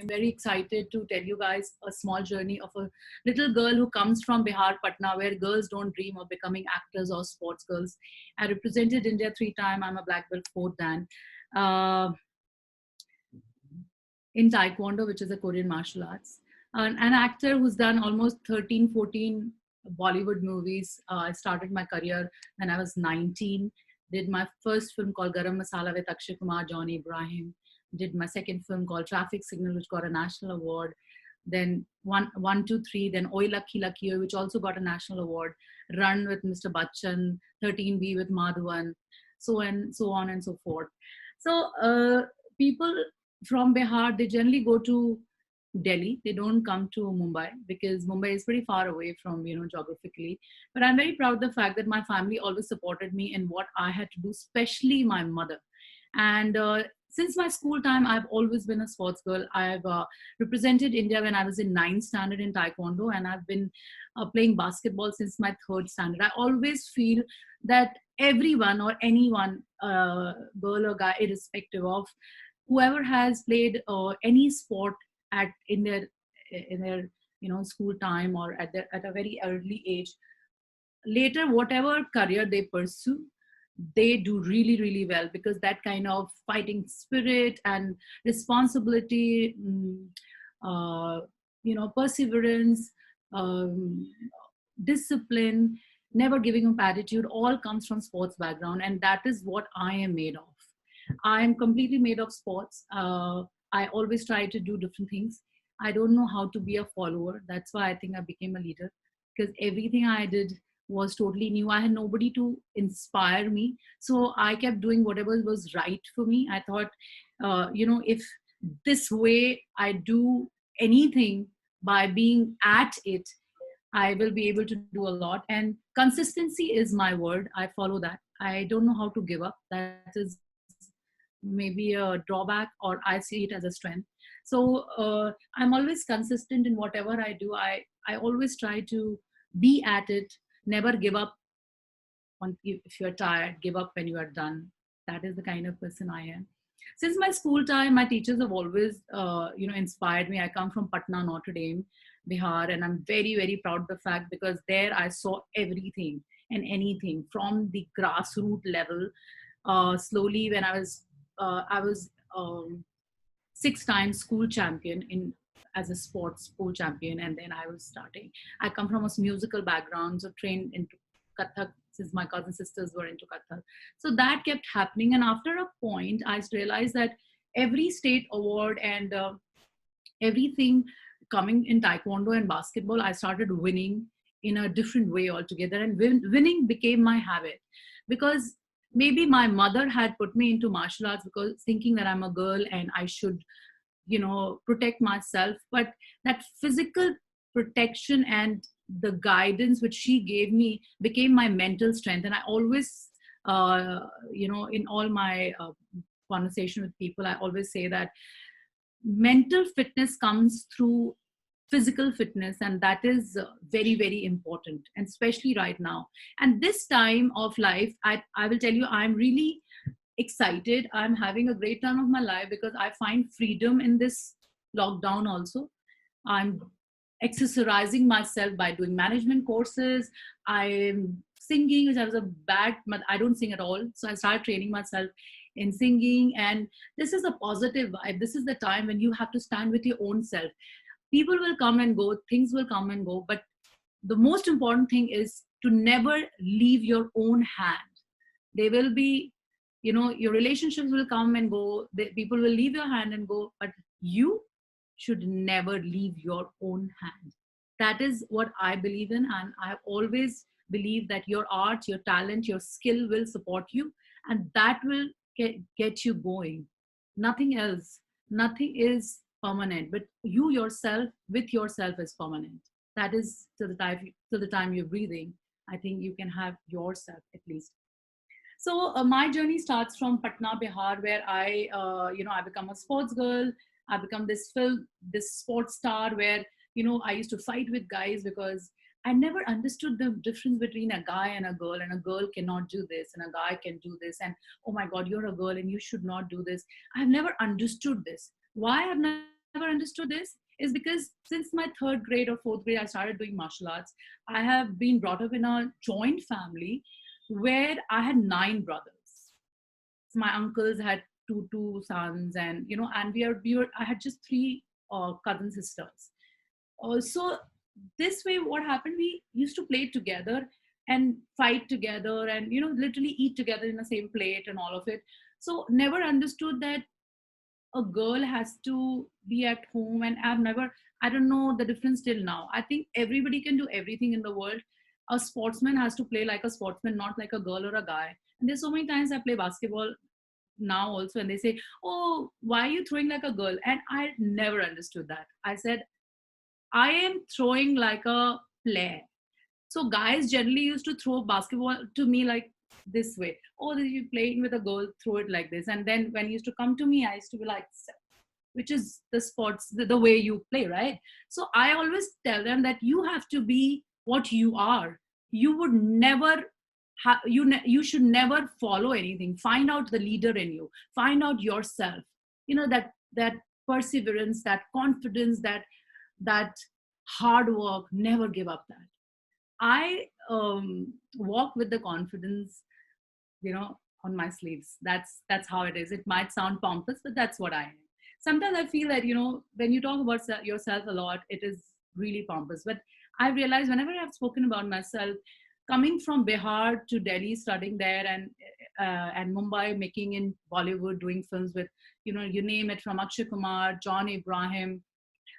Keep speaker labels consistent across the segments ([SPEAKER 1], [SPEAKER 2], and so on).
[SPEAKER 1] very excited to tell you guys a small journey of a little girl who comes from Bihar, Patna, where girls don't dream of becoming actors or sports girls. I represented India 3 times. I'm a black belt 4th dan. Uh, in Taekwondo, which is a Korean martial arts. An actor who's done almost 13, 14 Bollywood movies. I started my career when I was 19. Did my first film called Garam Masala with Akshay Kumar, Johnny Ibrahim. Did my second film called Traffic Signal, which got a national award. Then one, two, three. Then Oi Lucky Lucky, which also got a national award. Run with Mr. Bachchan, 13B with Madhuvan, so on and so forth. So people from Bihar, they generally go to Delhi. They don't come to Mumbai because Mumbai is pretty far away from, geographically. But I'm very proud of the fact that my family always supported me in what I had to do, especially my mother. And since my school time, I've always been a sports girl. I've represented India when I was in 9th standard in Taekwondo, and I've been playing basketball since my 3rd standard. I always feel that everyone or anyone, girl or guy, irrespective of whoever has played any sport in their school time or at a very early age, later whatever career they pursue, they do really really well, because that kind of fighting spirit and responsibility, uh, perseverance, um, discipline, never giving up attitude, all comes from sports background, and that is what I am made of. I am completely made of sports. I always try to do different things. I don't know how to be a follower. That's why I think I became a leader, because everything I did was totally new. I had nobody to inspire me. So I kept doing whatever was right for me. I thought, if this way I do anything by being at it, I will be able to do a lot. And consistency is my word. I follow that. I don't know how to give up. That is maybe a drawback, or I see it as a strength. So I'm always consistent in whatever I do. I always try to be at it, never give up. If you're tired, give up when you are done. That is the kind of person I am. Since my school time, my teachers have always inspired me. I come from Patna, Notre Dame, Bihar, and I'm very very proud of the fact, because there I saw everything and anything from the grassroots level. Slowly, when I was 6 times school champion in as a sports school champion, and then I was starting. I come from a musical background, so trained into Kathak since my cousin sisters were into Kathak. So that kept happening, and after a point, I realized that every state award and everything coming in Taekwondo and basketball, I started winning in a different way altogether, and winning became my habit, because maybe my mother had put me into martial arts because thinking that I'm a girl and I should protect myself, but that physical protection and the guidance which she gave me became my mental strength. And I always in all my conversation with people, I always say that mental fitness comes through physical fitness, and that is very very important, and especially right now and this time of life. I will tell you, I'm really excited. I'm having a great time of my life, because I find freedom in this lockdown also. I'm exercising myself by doing management courses. I'm singing, which I was a bad, but I don't sing at all. So I started training myself in singing. And this is a positive vibe. This is the time when you have to stand with your own self. People will come and go, things will come and go, but the most important thing is to never leave your own hand. They will be, your relationships will come and go, people will leave your hand and go, but you should never leave your own hand. That is what I believe in, and I have always believed that your art, your talent, your skill will support you, and that will get you going. Nothing else. Nothing is permanent, but you yourself with yourself is permanent. That is till the time you're breathing. I think you can have yourself at least. So my journey starts from Patna, Bihar, where I become a sports girl. I become this sports star where, I used to fight with guys because I never understood the difference between a guy and a girl cannot do this, and a guy can do this. And oh my God, you're a girl and you should not do this. I've never understood this. Why I've never never understood this is because since my third grade or fourth grade, I started doing martial arts. I have been brought up in a joint family where I had 9 brothers. My uncles had two sons, and and we were. I had just 3 cousin sisters. Also, this way, what happened? We used to play together and fight together, and literally eat together in the same plate and all of it. So never understood that a girl has to be at home, and I don't know the difference till now. I think everybody can do everything in the world. A sportsman has to play like a sportsman, not like a girl or a guy. And there's so many times I play basketball now also, and they say, oh, why are you throwing like a girl? And I never understood that. I said, I am throwing like a player. So guys generally used to throw basketball to me like this way. Oh, you're playing with a girl, throw it like this. And then when it used to come to me, I used to be like, which is the sports, the way you play, right? So I always tell them that you have to be what you are. You would never you should never follow anything. Find out the leader in you. Find out yourself. That perseverance, that confidence, that hard work. Never give up that. I walk with the confidence, on my sleeves. That's how it is. It might sound pompous, but that's what I am. Sometimes I feel that, when you talk about yourself a lot, it is really pompous. But I realized whenever I've spoken about myself, coming from Bihar to Delhi, studying there, and Mumbai, making in Bollywood, doing films with, you name it, from Akshay Kumar, John Abraham,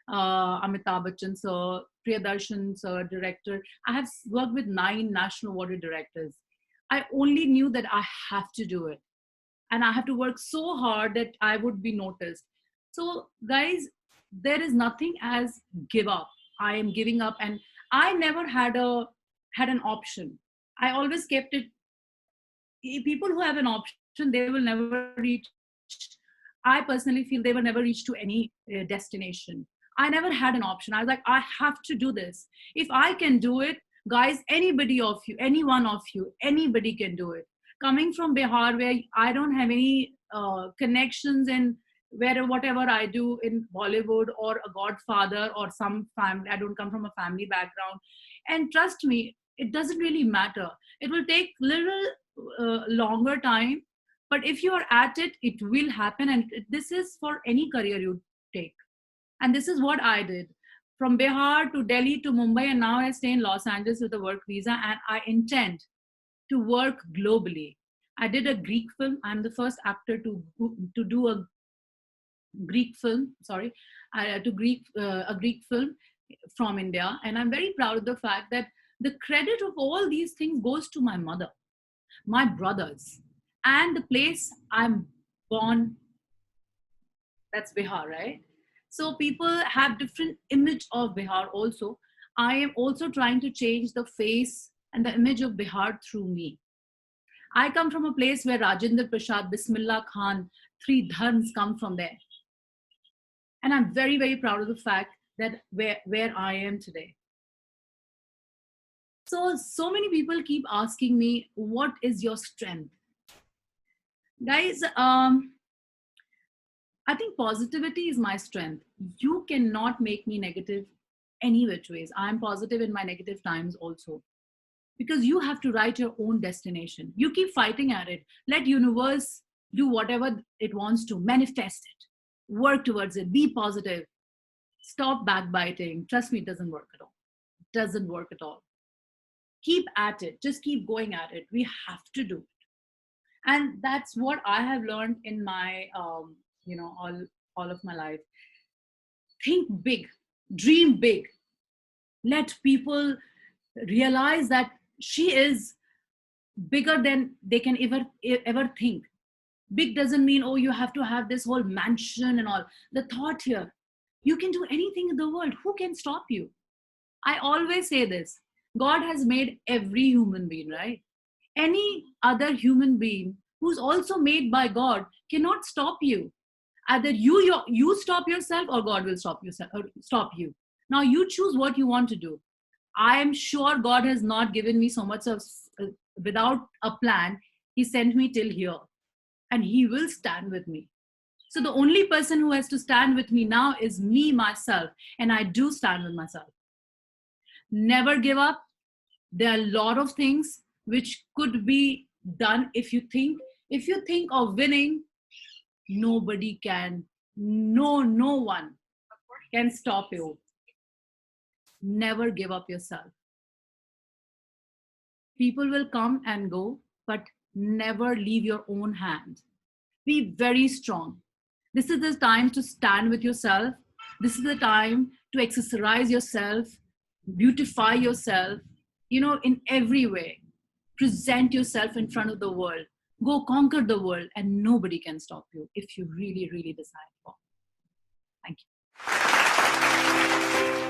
[SPEAKER 1] Amitabh Bachchan sir, Priyadarshan sir, director. I have worked with 9 national awarded directors. I only knew that I have to do it. And I have to work so hard that I would be noticed. So guys, there is nothing as give up. I am giving up, and I never had an option. I always kept it. People who have an option, they will never reach. I personally feel they will never reach to any destination. I never had an option. I was like, I have to do this. If I can do it, guys, anybody of you, any one of you, anybody can do it. Coming from Bihar, where I don't have any connections in whatever I do in Bollywood or a godfather or some family. I don't come from a family background. And trust me, it doesn't really matter. It will take little longer time, but if you are at it, it will happen. And this is for any career you take. And this is what I did. From Bihar to Delhi to Mumbai, and now I stay in Los Angeles with a work visa, and I intend to work globally. I did a Greek film. I'm the first actor to do a Greek film. Sorry, a Greek film from India, and I'm very proud of the fact that the credit of all these things goes to my mother, my brothers, and the place I'm born. That's Bihar, right? So people have different image of Bihar also. I am also trying to change the face and the image of Bihar through me. I come from a place where Rajendra Prasad, Bismillah Khan, 3 dharms come from there. And I'm very, very proud of the fact that where I am today. So many people keep asking me, what is your strength? Guys, I think positivity is my strength. You cannot make me negative any which ways. I'm positive in my negative times also. Because you have to write your own destination. You keep fighting at it. Let universe do whatever it wants to. Manifest it. Work towards it. Be positive. Stop backbiting. Trust me, it doesn't work at all. It doesn't work at all. Keep at it. Just keep going at it. We have to do it. And that's what I have learned in my, all of my life. Think big. Dream big. Let people realize that she is bigger than they can ever think. Big doesn't mean, oh, you have to have this whole mansion and all. The thought here, you can do anything in the world. Who can stop you? I always say this. God has made every human being, right? Any other human being who's also made by God cannot stop you. Either you stop yourself, or God will stop you. Now you choose what you want to do. I am sure God has not given me so much of without a plan. He sent me till here, and He will stand with me. So the only person who has to stand with me now is me, myself. And I do stand with myself. Never give up. There are a lot of things which could be done if you think of winning. Nobody can, no one can stop you. Never give up yourself. People will come and go, but never leave your own hand. Be very strong. This is the time to stand with yourself. This is the time to exercise yourself, beautify yourself, in every way. Present yourself in front of the world. Go conquer the world, and nobody can stop you if you really, really decide for. Thank you.